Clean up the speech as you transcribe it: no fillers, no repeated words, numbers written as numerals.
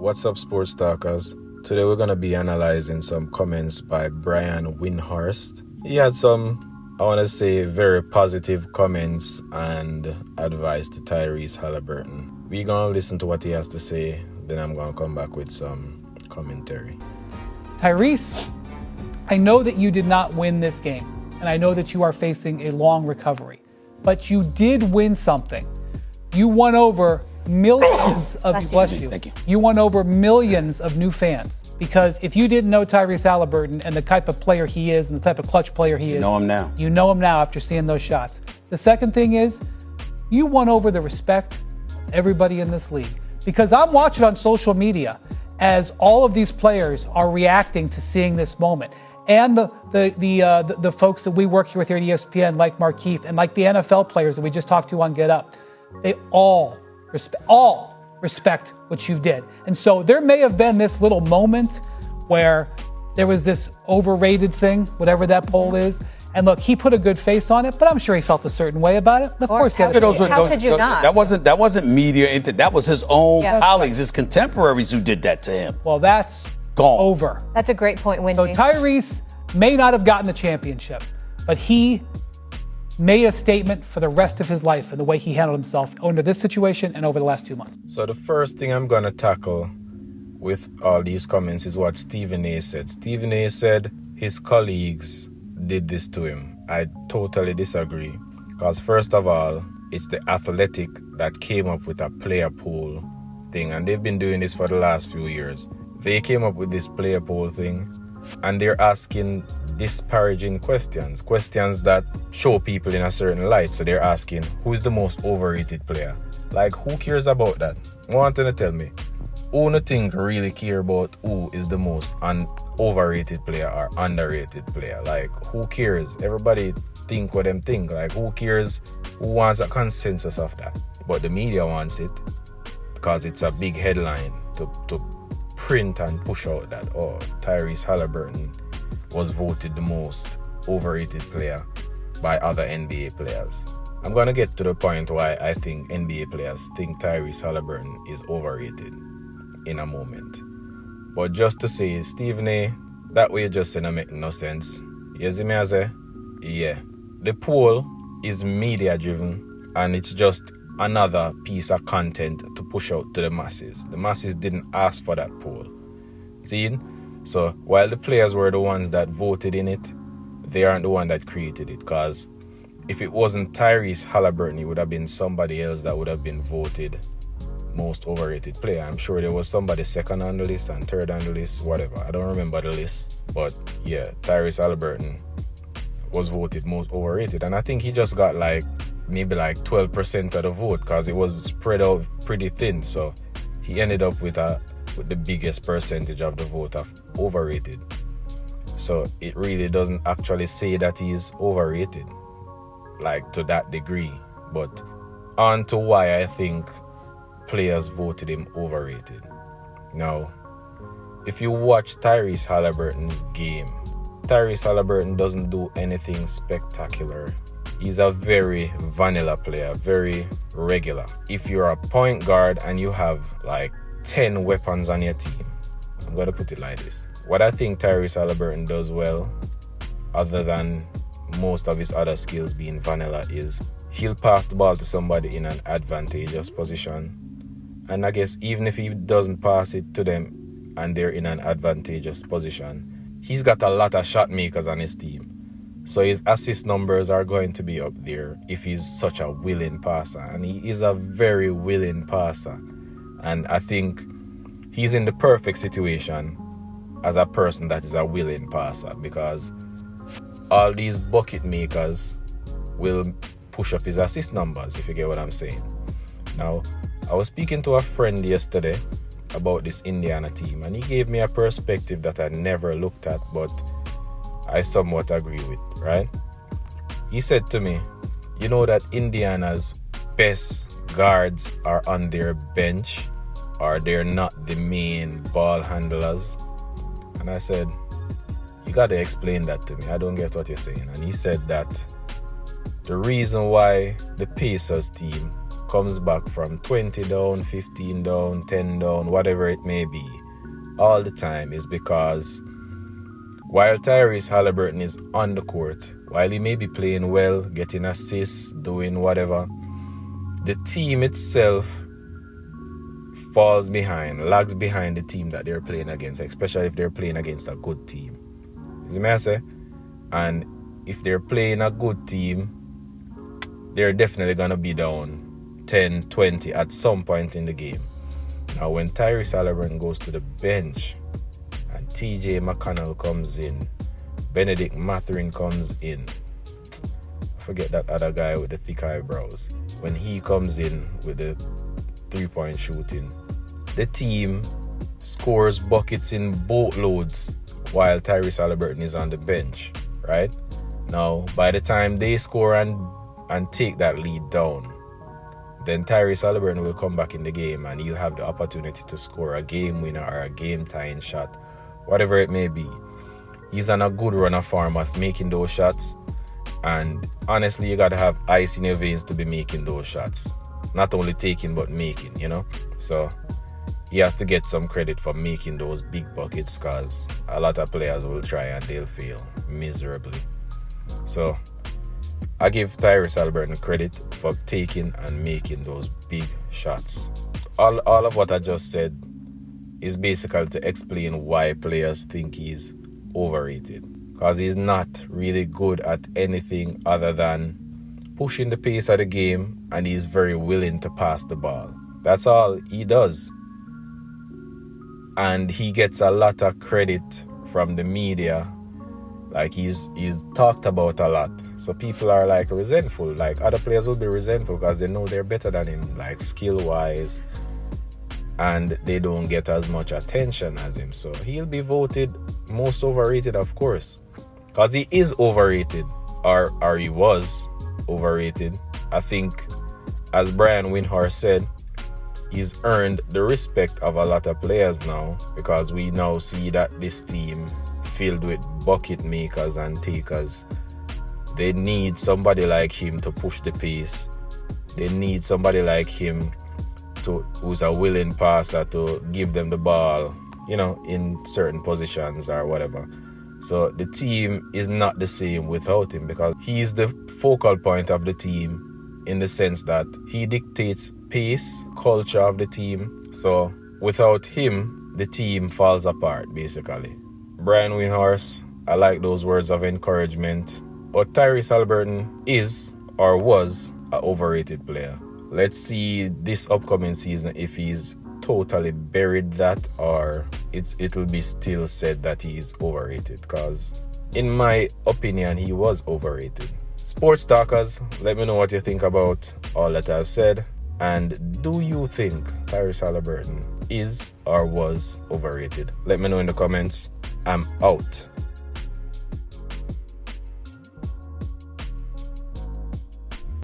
What's up, sports talkers? Today we're going to be analyzing some comments by Brian Windhorst. He had some, I want to say, very positive comments and advice to Tyrese Haliburton. We're going to listen to what he has to say, then I'm going to come back with some commentary. Tyrese, I know that you did not win this game, and I know that you are facing a long recovery, but you did win something. You won over millions of Thank you. You won over millions of new fans, because if you didn't know Tyrese Haliburton and the type of player he is and the type of clutch player he is, You know him now. You know him now after seeing those shots. The second thing is, you won over the respect of everybody in this league, because I'm watching on social media as all of these players are reacting to seeing this moment. And the folks that we work here with here at ESPN, like Markeith, and like the NFL players that we just talked to on Get Up, they all respect what you did. And so there may have been this little moment where there was this overrated thing, whatever that poll is. And look, he put a good face on it, but I'm sure he felt a certain way about it. Of course, how could you not? That wasn't media. That was his own colleagues, his contemporaries who did that to him. Well, that's gone. Over. That's a great point, Wendy. So Tyrese may not have gotten the championship, but he made a statement for the rest of his life in the way he handled himself under this situation and over the last 2 months. So the first thing I'm going to tackle with all these comments is what Stephen A. said. Stephen A. said his colleagues did this to him. I totally disagree, because first of all, it's the Athletic that came up with a player poll thing, and they've been doing this for the last few years. They came up with this player poll thing, and they're asking disparaging questions that show people in a certain light. So they're asking, who's the most overrated player? Like, who cares about that? I want you to tell me, who do you think really care about who is the most overrated player or underrated player? Like, who cares? Everybody think what them think. Like, who cares? Who wants a consensus of that? But the media wants it, because it's a big headline to print and push out that, oh, Tyrese Haliburton was voted the most overrated player by other NBA players. I'm going to get to the point why I think NBA players think Tyrese Haliburton is overrated in a moment. But just to say, Stephen A., that way just saying make no sense. You see me, I say? Yeah. The poll is media driven, and it's just another piece of content to push out to the masses. The masses didn't ask for that poll. See? So while the players were the ones that voted in it, they aren't the one that created it. Because if it wasn't Tyrese Haliburton, it would have been somebody else that would have been voted most overrated player. I'm sure there was somebody second on the list and third on the list, whatever. I don't remember the list. But yeah, Tyrese Haliburton was voted most overrated. And I think he just got maybe 12% of the vote, because it was spread out pretty thin. So he ended up with the biggest percentage of the vote of overrated. So it really doesn't actually say that he's overrated, to that degree. But on to why I think players voted him overrated. Now, if you watch Tyrese Haliburton's game, Tyrese Haliburton doesn't do anything spectacular. He's a very vanilla player, very regular. If you're a point guard and you have 10 weapons on your team, I'm going to put it like this. What I think Tyrese Haliburton does well, other than most of his other skills being vanilla, is he'll pass the ball to somebody in an advantageous position. And I guess even if he doesn't pass it to them and they're in an advantageous position, he's got a lot of shot makers on his team. So his assist numbers are going to be up there if he's such a willing passer. And he is a very willing passer. And I think he's in the perfect situation as a person that is a willing passer, because all these bucket makers will push up his assist numbers, if you get what I'm saying. Now, I was speaking to a friend yesterday about this Indiana team, and he gave me a perspective that I never looked at, but I somewhat agree with, right? He said to me, you know that Indiana's best guards are on their bench, or they're not the main ball handlers? And I said, you got to explain that to me. I don't get what you're saying. And he said that the reason why the Pacers team comes back from 20 down, 15 down, 10 down, whatever it may be, all the time is because while Tyrese Haliburton is on the court, while he may be playing well, getting assists, doing whatever, the team itself falls behind, lags behind the team that they're playing against, especially if they're playing against a good team. You see me I say? And if they're playing a good team, they're definitely going to be down 10, 20 at some point in the game. Now, when Tyrese Haliburton goes to the bench and TJ McConnell comes in, Benedict Mathurin comes in, forget that other guy with the thick eyebrows. When he comes in with the three-point shooting, the team scores buckets in boatloads while Tyrese Haliburton is on the bench, right? Now, by the time they score and take that lead down, then Tyrese Haliburton will come back in the game and he'll have the opportunity to score a game winner or a game-tying shot, whatever it may be. He's on a good run of form of making those shots, and honestly, you gotta have ice in your veins to be making those shots. Not only taking, but making, you know? So, he has to get some credit for making those big buckets, because a lot of players will try and they'll fail miserably. So, I give Tyrese Haliburton credit for taking and making those big shots. All of what I just said is basically to explain why players think he's overrated. Because he's not really good at anything other than pushing the pace of the game, and he's very willing to pass the ball. That's all he does. And he gets a lot of credit from the media. Like he's talked about a lot. So people are like resentful. Like other players will be resentful because they know they're better than him, like skill-wise. And they don't get as much attention as him. So he'll be voted most overrated, of course. Because he is overrated. Or he was overrated. I think, as Brian Windhorst said, he's earned the respect of a lot of players now, because we now see that this team filled with bucket makers and takers, they need somebody like him to push the pace. They need somebody like him who's a willing passer to give them the ball, you know, in certain positions or whatever. So the team is not the same without him, because he's the focal point of the team in the sense that he dictates pace, culture of the team. So without him, the team falls apart, basically. Brian Windhorst, I like those words of encouragement. But Tyrese Haliburton is or was an overrated player. Let's see this upcoming season if he's totally buried that, or it'll be still said that he's overrated, because in my opinion he was overrated. Sports talkers, let me know what you think about all that I've said, and do you think Tyrese Haliburton is or was overrated? Let me know in the comments. I'm out.